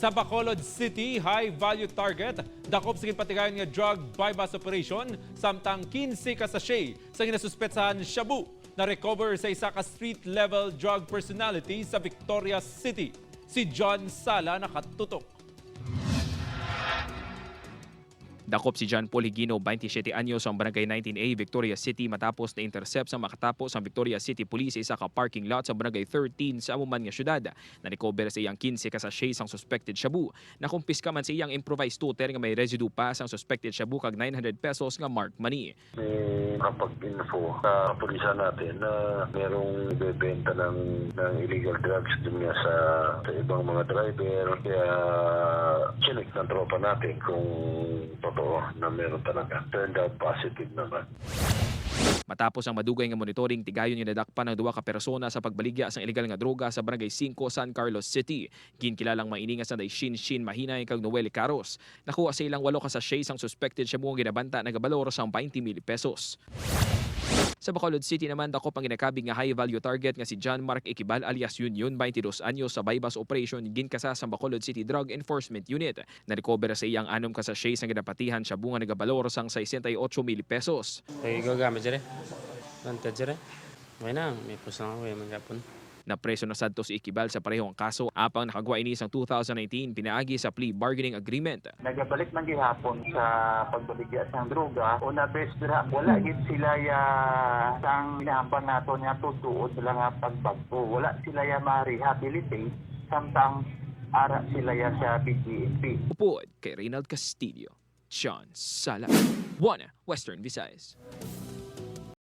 Sa Bacolod City, high-value target, dakop sa patigayon nga drug bypass operation, samtang 15 ka sachet sa ginasuspetsahan shabu na recover sa isa ka street-level drug personality sa Victoria City. Si John Sala nakatutok. Dakop si John Paul Higino, 27 anyos, ang Barangay 19A, Victoria City matapos na intercept sa makatapos ang Victoria City Police sa isa ka parking lot sa Barangay 13 sa amuman nga syudad. Na-recover sa iyang 15 ka sachets ang suspected shabu. Nakumpiska man sa iyang improvised tuter nga may residue pa sa suspected shabu kag 900 pesos nga mark money. May kapag-info sa kapulisan natin na merong bebenta ng illegal drugs din nga sa ibang mga driver. Kaya chinik ng tropa natin kung totoo na meron talaga. Turned out positive naman. Matapos ang madugay nga monitoring, tigayon yung nadakpan ng duwa ka persona sa pagbaligya sa illegal nga droga sa Barangay 5, San Carlos City. Ginkilalang mainingas na Shin Mahinay kag Noel Caros. Nakuha sa ilang 8 ka sachets ang suspected siya mong ginabanta na gabalor sa 20,000 pesos. Sa Bacolod City naman, dakop ang ginakabig nga high-value target nga si John Mark Equibal alias Union, 22 anyos, sa bypass operation ginkasa sa Bacolod City Drug Enforcement Unit. Na-recover sa iyang 6 ka sachets ang ginapatihan siya bunga nagabalor sang 68,000 pesos. Ay, gagamit dyan eh. Lantad dyan eh. Okay na, may pusang ako eh, magkapon. Napreso na sadto si Equibal sa parehong kaso apang nakagwa ini sang 2019 pinaagi sa plea bargaining agreement. Nagabalik man gihapon sa pagbaligya sang droga. Una bes dira wala gid sila ya sang hinahambang nato nga tutuod sila nga pagbagto. Wala sila ya ma-rehabilitate samtang ara sila ya sa BGMP. Upod kay Reynald Castillo, John Sala, One Western Visayas.